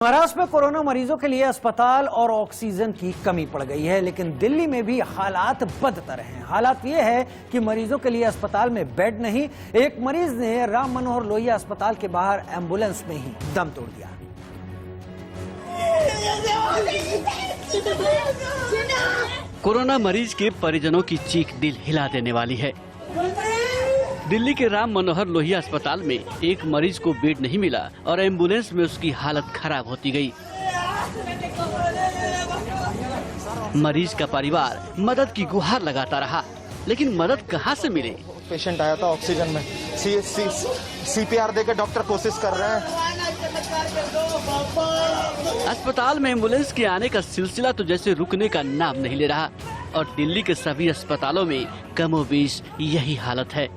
महाराष्ट्र में कोरोना मरीजों के लिए अस्पताल और ऑक्सीजन की कमी पड़ गई है, लेकिन दिल्ली में भी हालात बदतर हैं। हालात ये है कि मरीजों के लिए अस्पताल में बेड नहीं। एक मरीज ने राम मनोहर लोहिया अस्पताल के बाहर एम्बुलेंस में ही दम तोड़ दिया। कोरोना मरीज के परिजनों की चीख दिल हिला देने वाली है। दिल्ली के राम मनोहर लोहिया अस्पताल में एक मरीज को बेड नहीं मिला और एम्बुलेंस में उसकी हालत खराब होती गई। मरीज का परिवार मदद की गुहार लगाता रहा, लेकिन मदद कहां से मिले? पेशेंट आया था ऑक्सीजन में, CPR देकर डॉक्टर कोशिश कर रहे हैं। अस्पताल में एम्बुलेंस के आने का सिलसिला तो जैसे रुकने का नाम नहीं ले रहा और दिल्ली के सभी अस्पतालों में कमोबेश यही हालत है।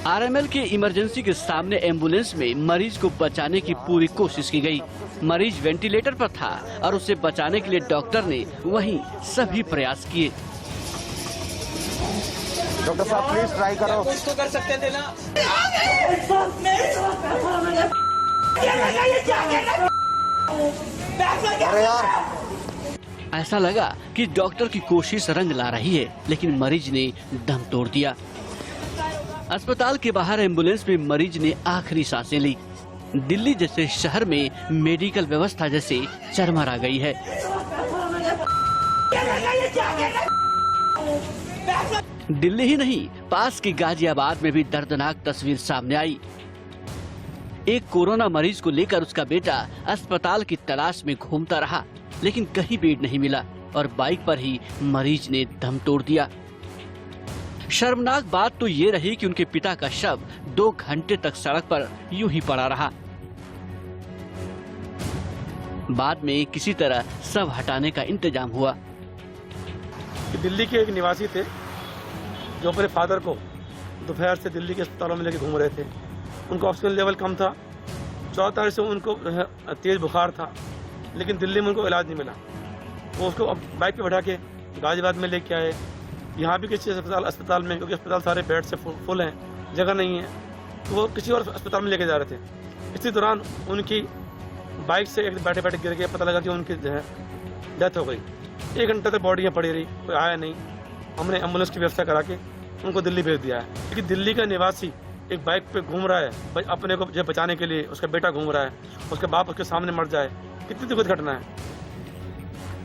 RML के इमरजेंसी के सामने एम्बुलेंस में मरीज को बचाने की पूरी कोशिश की गई। मरीज वेंटिलेटर पर था और उसे बचाने के लिए डॉक्टर ने वहीं सभी प्रयास किए। डॉक्टर साहब प्लीज ट्राई करो। इसको कर सकते थे ना। अरे यार, ऐसा लगा कि डॉक्टर की कोशिश रंग ला रही है, लेकिन मरीज ने दम तोड़ दिया। अस्पताल के बाहर एम्बुलेंस में मरीज ने आखिरी सांसें ली। दिल्ली जैसे शहर में मेडिकल व्यवस्था जैसे चरमरा गई है। दिल्ली ही नहीं, पास के गाजियाबाद में भी दर्दनाक तस्वीर सामने आई। एक कोरोना मरीज को लेकर उसका बेटा अस्पताल की तलाश में घूमता रहा, लेकिन कहीं बेड नहीं मिला और बाइक पर ही मरीज ने दम तोड़ दिया। शर्मनाक बात तो ये रही कि उनके पिता का शव 2 घंटे तक सड़क पर यूं ही पड़ा रहा। बाद में किसी तरह शव हटाने का इंतजाम हुआ। दिल्ली के एक निवासी थे जो अपने फादर को दोपहर से दिल्ली के अस्पतालों में लेके घूम रहे थे। उनका ऑक्सीजन लेवल कम था। 14 तारीख से उनको तेज बुखार था, लेकिन दिल्ली में उनको इलाज नहीं मिला। वो उसको बाइक पे बैठा के गाजियाबाद में लेके आए। यहाँ भी किसी अस्पताल में, क्योंकि अस्पताल सारे बेड से फुल हैं, जगह नहीं है, तो वो किसी और अस्पताल में लेके जा रहे थे। इसी दौरान उनकी बाइक से एक बैठे बैठे गिर गया। पता लगा कि उनकी डेथ हो गई। 1 घंटे तक बॉडी यहाँ पड़ी रही, कोई आया नहीं। हमने एम्बुलेंस की व्यवस्था करा के उनको दिल्ली भेज दिया है। क्योंकि दिल्ली का निवासी एक बाइक पे घूम रहा है, अपने को बचाने के लिए उसका बेटा घूम रहा है, उसके बाप उसके सामने मर जाए, कितनी दुखद घटना है।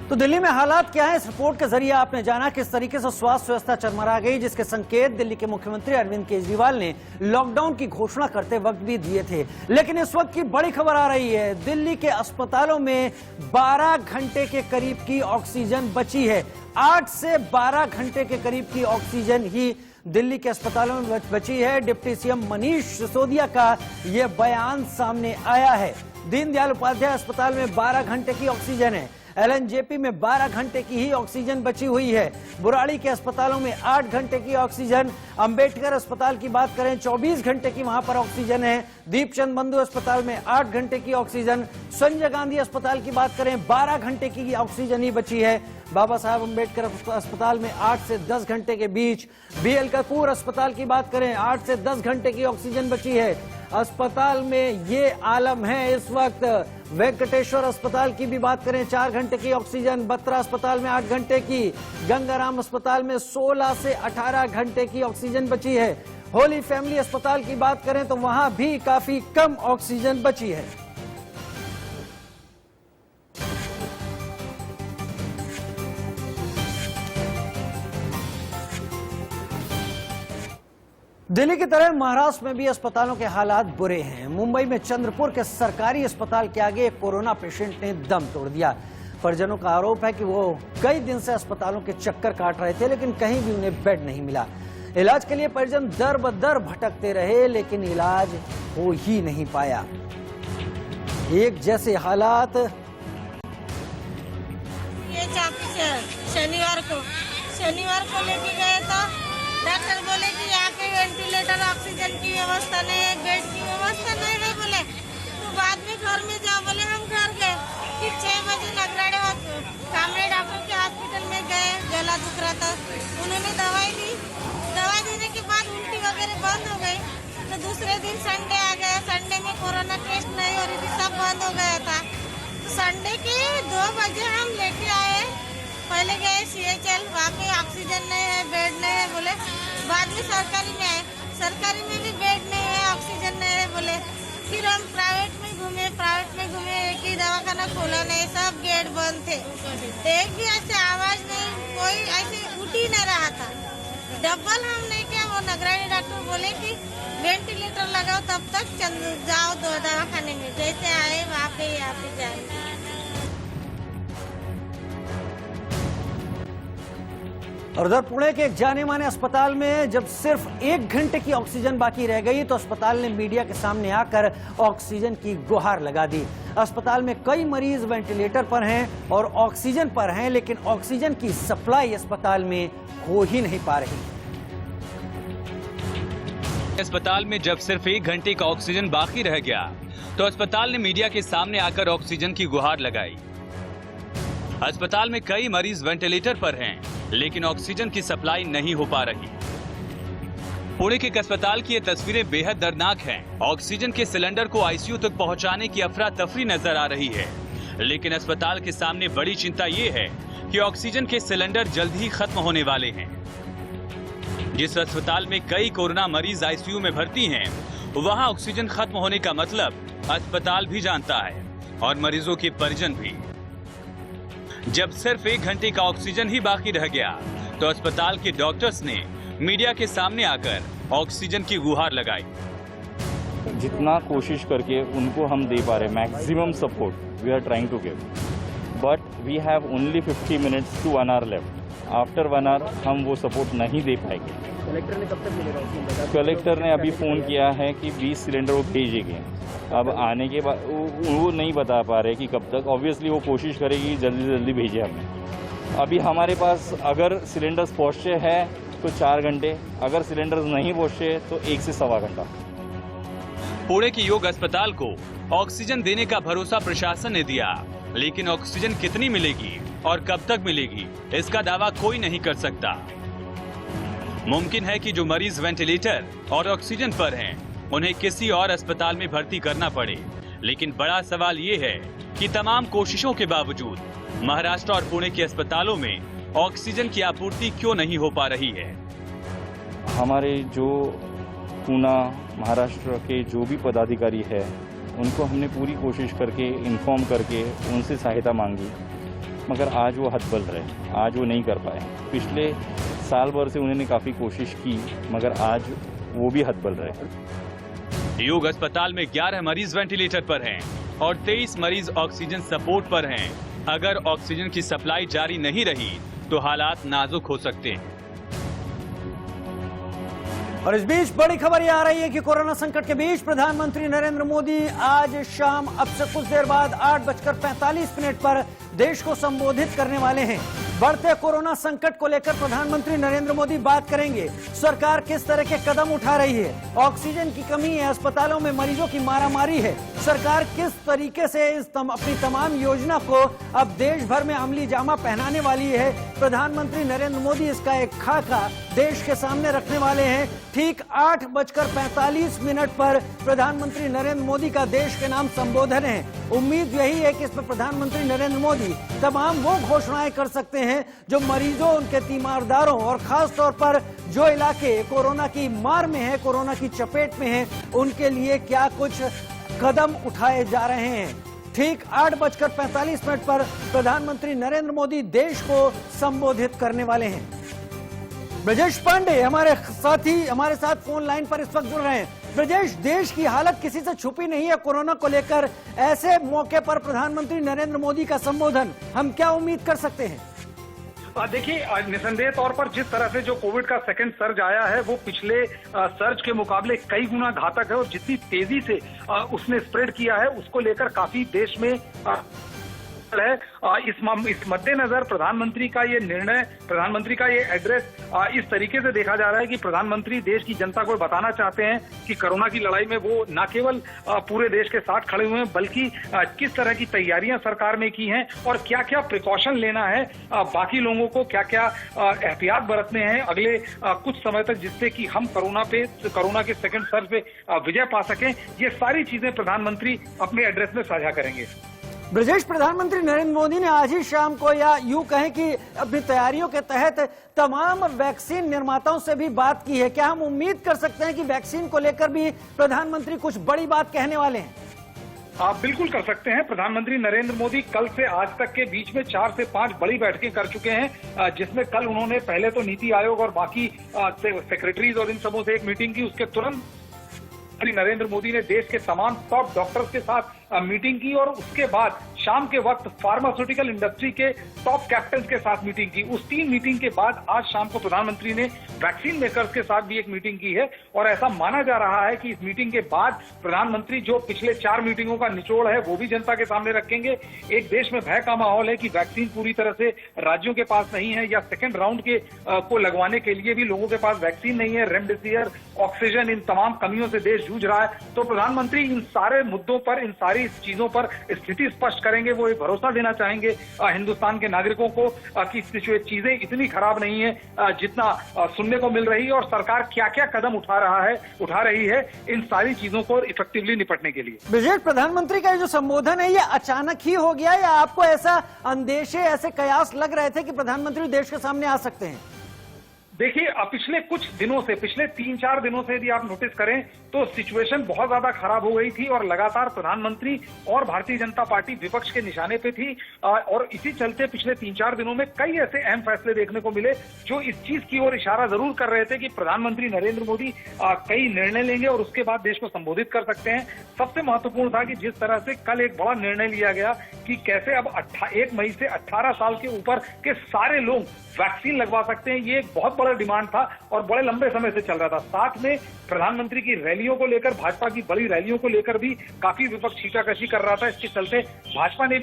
तो दिल्ली में हालात क्या है, इस रिपोर्ट के जरिए आपने जाना किस तरीके से स्वास्थ्य व्यवस्था चरमरा गई, जिसके संकेत दिल्ली के मुख्यमंत्री अरविंद केजरीवाल ने लॉकडाउन की घोषणा करते वक्त भी दिए थे। लेकिन इस वक्त की बड़ी खबर आ रही है, दिल्ली के अस्पतालों में 12 घंटे के करीब की ऑक्सीजन बची है। 8 से 12 घंटे के करीब की ऑक्सीजन ही दिल्ली के अस्पतालों में बची है। डिप्टी सीएम मनीष सिसोदिया का यह बयान सामने आया है। दीनदयाल उपाध्याय अस्पताल में 12 घंटे की ऑक्सीजन है। LNJP में 12 घंटे की ही ऑक्सीजन बची हुई है। बुराड़ी के अस्पतालों में 8 घंटे की ऑक्सीजन। अंबेडकर अस्पताल की बात करें 24 घंटे की वहां पर ऑक्सीजन है। दीपचंद बंधु अस्पताल में 8 घंटे की ऑक्सीजन। संजय गांधी अस्पताल की बात करें 12 घंटे की ऑक्सीजन ही बची है। बाबा साहब अंबेडकर अस्पताल में 8 से 10 घंटे के बीच। BL कपूर अस्पताल की बात करें 8 से 10 घंटे की ऑक्सीजन बची है। अस्पताल में ये आलम है इस वक्त। वेंकटेश्वर अस्पताल की भी बात करें 4 घंटे की ऑक्सीजन। बत्रा अस्पताल में 8 घंटे की। गंगाराम अस्पताल में 16 से 18 घंटे की ऑक्सीजन बची है। होली फैमिली अस्पताल की बात करें तो वहां भी काफी कम ऑक्सीजन बची है। दिल्ली की तरह महाराष्ट्र में भी अस्पतालों के हालात बुरे हैं। मुंबई में चंद्रपुर के सरकारी अस्पताल के आगे एक कोरोना पेशेंट ने दम तोड़ दिया। परिजनों का आरोप है कि वो कई दिन से अस्पतालों के चक्कर काट रहे थे, लेकिन कहीं भी उन्हें बेड नहीं मिला। इलाज के लिए परिजन दर बदर भटकते रहे, लेकिन इलाज हो ही नहीं पाया। एक जैसे हालात। ये चापी से शनिवार को लेके गए तो डॉक्टर बोले कि यहाँ पे वेंटिलेटर ऑक्सीजन की व्यवस्था नहीं है, बेड की व्यवस्था नहीं है। बोले तो बाद में घर में जाओ। बोले हम घर गए। फिर 6 बजे नगराड़े कामरे डॉक्टर के हॉस्पिटल में गए। गला बंद हो गई। तो दूसरे दिन संडे आ गया, संडे में कोरोना टेस्ट नहीं हो रही थी, सब बंद हो गया था। तो संडे के 2 बजे हम लेके आए, पहले गए CHL, वहाँ पे ऑक्सीजन नहीं है, बेड नहीं है बोले। बाद में सरकारी में आए, सरकारी में भी बेड नहीं है, ऑक्सीजन नहीं है बोले। फिर हम प्राइवेट में घूमे, एक ही दवाखाना खोला नहीं, सब गेट बंद थे। एक भी ऐसे आवाज नहीं, कोई ऐसे उठ ही नहीं रहा था। डबल हम नहीं किया, वो नगरानी डॉक्टर बोले कि वेंटिलेटर लगाओ, तब तक जाओ दवाखाने में। जैसे आए वहाँ पे यहाँ पे जाए। और उधर पुणे के एक जाने माने अस्पताल में जब सिर्फ 1 घंटे की ऑक्सीजन बाकी रह गई तो अस्पताल ने मीडिया के सामने आकर ऑक्सीजन की गुहार लगा दी। अस्पताल में कई मरीज वेंटिलेटर पर हैं और ऑक्सीजन पर हैं, लेकिन ऑक्सीजन की सप्लाई अस्पताल में हो ही नहीं पा रही। अस्पताल में जब सिर्फ 1 घंटे का ऑक्सीजन बाकी रह गया तो अस्पताल ने मीडिया के सामने आकर ऑक्सीजन की गुहार लगाई। अस्पताल में कई मरीज वेंटिलेटर पर हैं, लेकिन ऑक्सीजन की सप्लाई नहीं हो पा रही। पुणे के एक अस्पताल की ये तस्वीरें बेहद दर्दनाक हैं। ऑक्सीजन के सिलेंडर को आईसीयू तक पहुंचाने की अफरा तफरी नजर आ रही है, लेकिन अस्पताल के सामने बड़ी चिंता ये है कि ऑक्सीजन के सिलेंडर जल्द ही खत्म होने वाले हैं। जिस अस्पताल में कई कोरोना मरीज आईसीयू में भर्ती हैं, वहां ऑक्सीजन खत्म होने का मतलब अस्पताल भी जानता है और मरीजों के परिजन भी। जब सिर्फ 1 घंटे का ऑक्सीजन ही बाकी रह गया तो अस्पताल के डॉक्टर्स ने मीडिया के सामने आकर ऑक्सीजन की गुहार लगाई। जितना कोशिश करके उनको हम दे पा रहे, maximum support we are trying to give, but we have only 50 minutes to 1 hour left. After 1 hour हम वो सपोर्ट नहीं दे पाएंगे। कलेक्टर ने कब तक मिलेगा? कलेक्टर ने अभी फ़ोन किया है कि 20 सिलेंडर वो भेजेंगे। अब आने के बाद वो नहीं बता पा रहे कि कब तक। ऑब्वियसली वो कोशिश करेगी जल्दी से जल्दी भेजे हमें। अभी हमारे पास अगर सिलेंडर्स पहुँचे हैं तो 4 घंटे, अगर सिलेंडर्स नहीं पहुँचे तो 1 से सवा घंटा। पुणे की योग अस्पताल को ऑक्सीजन देने का भरोसा प्रशासन ने दिया, लेकिन ऑक्सीजन कितनी मिलेगी और कब तक मिलेगी, इसका दावा कोई नहीं कर सकता। मुमकिन है कि जो मरीज वेंटिलेटर और ऑक्सीजन पर हैं, उन्हें किसी और अस्पताल में भर्ती करना पड़े, लेकिन बड़ा सवाल ये है कि तमाम कोशिशों के बावजूद महाराष्ट्र और पुणे के अस्पतालों में ऑक्सीजन की आपूर्ति क्यों नहीं हो पा रही है। हमारे जो पुणे महाराष्ट्र के जो भी पदाधिकारी है, उनको हमने पूरी कोशिश करके इन्फॉर्म करके उनसे सहायता मांगी, मगर आज वो हतबल रहे, आज वो नहीं कर पाए। पिछले साल भर से उन्होंने काफ़ी कोशिश की, मगर आज वो भी हतबल रहे। योग अस्पताल में 11 मरीज वेंटिलेटर पर हैं और 23 मरीज ऑक्सीजन सपोर्ट पर हैं। अगर ऑक्सीजन की सप्लाई जारी नहीं रही तो हालात नाजुक हो सकते हैं। और इस बीच बड़ी खबर यह आ रही है कि कोरोना संकट के बीच प्रधानमंत्री नरेंद्र मोदी आज शाम अब से कुछ देर बाद 8:45 पर देश को संबोधित करने वाले हैं। बढ़ते कोरोना संकट को लेकर प्रधानमंत्री नरेंद्र मोदी बात करेंगे। सरकार किस तरह के कदम उठा रही है, ऑक्सीजन की कमी है, अस्पतालों में मरीजों की मारामारी है, सरकार किस तरीके से अपनी तमाम योजना को अब देश भर में अमली जामा पहनाने वाली है। प्रधानमंत्री नरेंद्र मोदी इसका एक खाका देश के सामने रखने वाले हैं। ठीक 8:45 पर प्रधानमंत्री नरेंद्र मोदी का देश के नाम संबोधन है। उम्मीद यही है कि इसमें प्रधानमंत्री नरेंद्र मोदी तमाम वो घोषणाएं कर सकते हैं जो मरीजों, उनके तीमारदारों और खास तौर पर जो इलाके कोरोना की मार में है, कोरोना की चपेट में है, उनके लिए क्या कुछ कदम उठाए जा रहे हैं। ठीक 8:45 पर प्रधानमंत्री नरेंद्र मोदी देश को संबोधित करने वाले हैं। ब्रजेश पांडे हमारे साथ फोन लाइन पर इस वक्त जुड़ रहे हैं। ब्रजेश, देश की हालत किसी से छुपी नहीं है कोरोना को लेकर। ऐसे मौके पर प्रधानमंत्री नरेंद्र मोदी का संबोधन, हम क्या उम्मीद कर सकते हैं? देखिए, निसंदेह तौर पर जिस तरह से जो कोविड का सेकंड सर्ज आया है वो पिछले सर्ज के मुकाबले कई गुना घातक है और जितनी तेजी से उसने स्प्रेड किया है उसको लेकर काफी देश में है। इस मद्देनजर प्रधानमंत्री का ये निर्णय, प्रधानमंत्री का ये एड्रेस इस तरीके से देखा जा रहा है कि प्रधानमंत्री देश की जनता को बताना चाहते हैं कि कोरोना की लड़ाई में वो न केवल पूरे देश के साथ खड़े हुए हैं, बल्कि किस तरह की तैयारियां सरकार ने की हैं और क्या क्या प्रिकॉशन लेना है, बाकी लोगों को क्या क्या एहतियात बरतने हैं अगले कुछ समय तक, जिससे कि हम कोरोना के सेकंड सर्ज पे विजय पा सकें। ये सारी चीजें प्रधानमंत्री अपने एड्रेस में साझा करेंगे। ब्रजेश, प्रधानमंत्री नरेंद्र मोदी ने आज ही शाम को, या यूं कहें कि अपनी तैयारियों के तहत तमाम वैक्सीन निर्माताओं से भी बात की है। क्या हम उम्मीद कर सकते हैं कि वैक्सीन को लेकर भी प्रधानमंत्री कुछ बड़ी बात कहने वाले हैं? आप बिल्कुल कर सकते हैं। प्रधानमंत्री नरेंद्र मोदी कल से आज तक के बीच में 4 से 5 बड़ी बैठकें कर चुके हैं, जिसमें कल उन्होंने पहले तो नीति आयोग और बाकी सेक्रेटरीज और इन सबों से एक मीटिंग की। उसके तुरंत नरेंद्र मोदी ने देश के तमाम टॉप डॉक्टर्स के साथ मीटिंग की और उसके बाद शाम के वक्त फार्मास्यूटिकल इंडस्ट्री के टॉप कैप्टन के साथ मीटिंग की। उस 3 मीटिंग के बाद आज शाम को प्रधानमंत्री ने वैक्सीन मेकर्स के साथ भी एक मीटिंग की है और ऐसा माना जा रहा है कि इस मीटिंग के बाद प्रधानमंत्री जो पिछले 4 मीटिंगों का निचोड़ है वो भी जनता के सामने रखेंगे। एक देश में भय का माहौल है कि वैक्सीन पूरी तरह से राज्यों के पास नहीं है या सेकेंड राउंड के को लगवाने के लिए भी लोगों के पास वैक्सीन नहीं है, रेमडेसिविर, ऑक्सीजन, इन तमाम कमियों से देश जूझ रहा है। तो प्रधानमंत्री इन सारे मुद्दों पर, इन सारी चीजों पर स्थिति स्पष्ट करेंगे। वो एक भरोसा देना चाहेंगे हिंदुस्तान के नागरिकों को कि चीजें इतनी खराब नहीं है जितना सुनने को मिल रही है और सरकार क्या क्या कदम उठा रही है इन सारी चीजों को इफेक्टिवली निपटने के लिए। ब्रजेश, प्रधानमंत्री का जो संबोधन है ये अचानक ही हो गया या आपको ऐसा अंदेशे, ऐसे कयास लग रहे थे कि प्रधानमंत्री देश के सामने आ सकते हैं? देखिए, पिछले कुछ दिनों से, पिछले 3-4 दिनों से यदि आप नोटिस करें तो सिचुएशन बहुत ज्यादा खराब हो गई थी और लगातार प्रधानमंत्री और भारतीय जनता पार्टी विपक्ष के निशाने पे थी और इसी चलते पिछले 3-4 दिनों में कई ऐसे अहम फैसले देखने को मिले जो इस चीज की ओर इशारा जरूर कर रहे थे कि प्रधानमंत्री नरेंद्र मोदी कई निर्णय लेंगे और उसके बाद देश को संबोधित कर सकते हैं। सबसे महत्वपूर्ण था कि जिस तरह से कल एक बड़ा निर्णय लिया गया कि कैसे अब 1 मई से 18 साल के ऊपर के सारे लोग वैक्सीन लगवा सकते हैं। ये एक बहुत बड़ा डिमांड था और बड़े लंबे समय से चल रहा था। साथ में प्रधानमंत्री की रैलियों को लेकर, भाजपा की बड़ी रैलियों को लेकर भी काफी विपक्ष खींचाकशी कर रहा था। इसके चलते भाजपा ने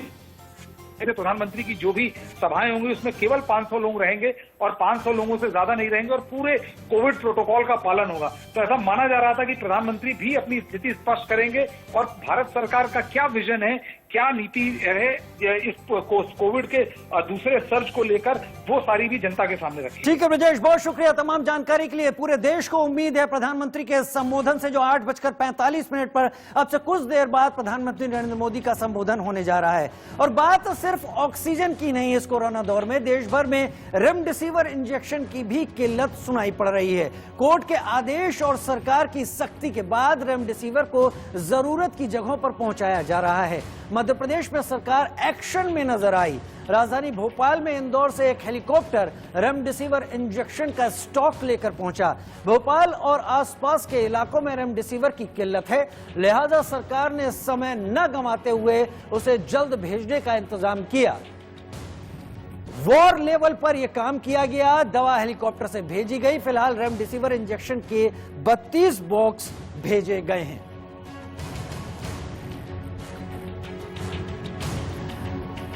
प्रधानमंत्री की जो भी सभाएं होंगी उसमें केवल 500 लोग रहेंगे और 500 लोगों से ज्यादा नहीं रहेंगे और पूरे कोविड प्रोटोकॉल का पालन होगा। तो ऐसा माना जा रहा था कि प्रधानमंत्री भी अपनी स्थिति स्पष्ट करेंगे और भारत सरकार का क्या विजन है, क्या नीति है इस कोविड के दूसरे सर्ज को लेकर, वो सारी भी जनता के सामने रखी। ठीक है ब्रजेश, बहुत शुक्रिया तमाम जानकारी के लिए। पूरे देश को उम्मीद है प्रधानमंत्री के संबोधन से, जो 8:45 पर अब से कुछ देर बाद प्रधानमंत्री नरेंद्र मोदी का संबोधन होने जा रहा है। और बात सिर्फ ऑक्सीजन की नहीं, इस कोरोना दौर में देश भर में रेमडेसिविर इंजेक्शन की भी किल्लत सुनाई पड़ रही है। कोर्ट के आदेश और सरकार की सख्ती के बाद रेमडेसिविर को जरूरत की जगहों पर पहुंचाया जा रहा है। मध्य प्रदेश में सरकार एक्शन में नजर आई। राजधानी भोपाल में इंदौर से एक हेलीकॉप्टर रेमडेसिविर इंजेक्शन का स्टॉक लेकर पहुंचा। भोपाल और आसपास के इलाकों में रेमडेसिविर की किल्लत है, लिहाजा सरकार ने समय न गंवाते हुए उसे जल्द भेजने का इंतजाम किया। वॉर लेवल पर यह काम किया गया, दवा हेलीकॉप्टर से भेजी गई। फिलहाल रेमडेसिविर इंजेक्शन के 32 बॉक्स भेजे गए हैं।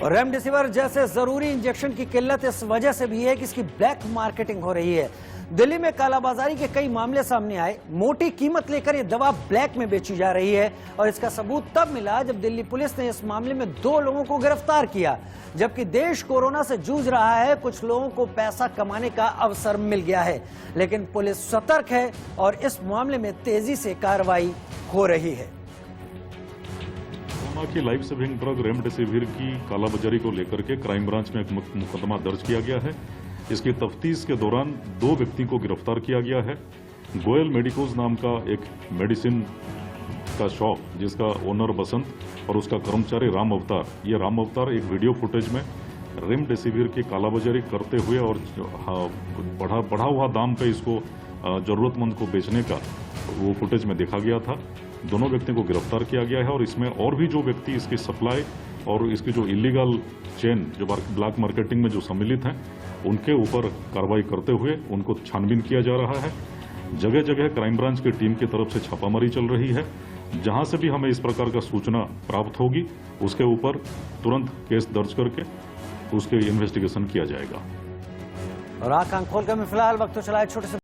और रेमडेसिविर जैसे जरूरी इंजेक्शन की किल्लत इस वजह से भी है कि इसकी ब्लैक मार्केटिंग हो रही है। दिल्ली में कालाबाजारी के कई मामले सामने आए। मोटी कीमत लेकर यह दवा ब्लैक में बेची जा रही है और इसका सबूत तब मिला जब दिल्ली पुलिस ने इस मामले में 2 लोगों को गिरफ्तार किया। जबकि देश कोरोना से जूझ रहा है, कुछ लोगों को पैसा कमाने का अवसर मिल गया है, लेकिन पुलिस सतर्क है और इस मामले में तेजी से कार्रवाई हो रही है। कोरोना की लाइफ सेविंग ड्रग रेमडेसिविर की कालाबाजारी को लेकर के क्राइम ब्रांच में एक मुकदमा दर्ज किया गया है। इसकी तफ्तीश के दौरान 2 व्यक्ति को गिरफ्तार किया गया है। गोयल मेडिकोज नाम का एक मेडिसिन का शॉप, जिसका ओनर बसंत और उसका कर्मचारी राम अवतार, ये राम अवतार एक वीडियो फुटेज में रेमडेसिविर की कालाबाजारी करते हुए और बढ़ा हुआ दाम पे इसको जरूरतमंद को बेचने का वो फुटेज में देखा गया था। दोनों व्यक्तियों को गिरफ्तार किया गया है और इसमें और भी जो व्यक्ति इसकी सप्लाई और इसकी जो इलीगल चेन, जो ब्लैक मार्केटिंग में जो सम्मिलित हैं, उनके ऊपर कार्रवाई करते हुए उनको छानबीन किया जा रहा है। जगह जगह क्राइम ब्रांच की टीम की तरफ से छापामारी चल रही है जहां से भी हमें इस प्रकार का सूचना प्राप्त होगी उसके ऊपर तुरंत केस दर्ज करके उसके इन्वेस्टिगेशन किया जाएगा। और आंख खोल कर मैं फिलहाल वक्त तो चला है छोटे से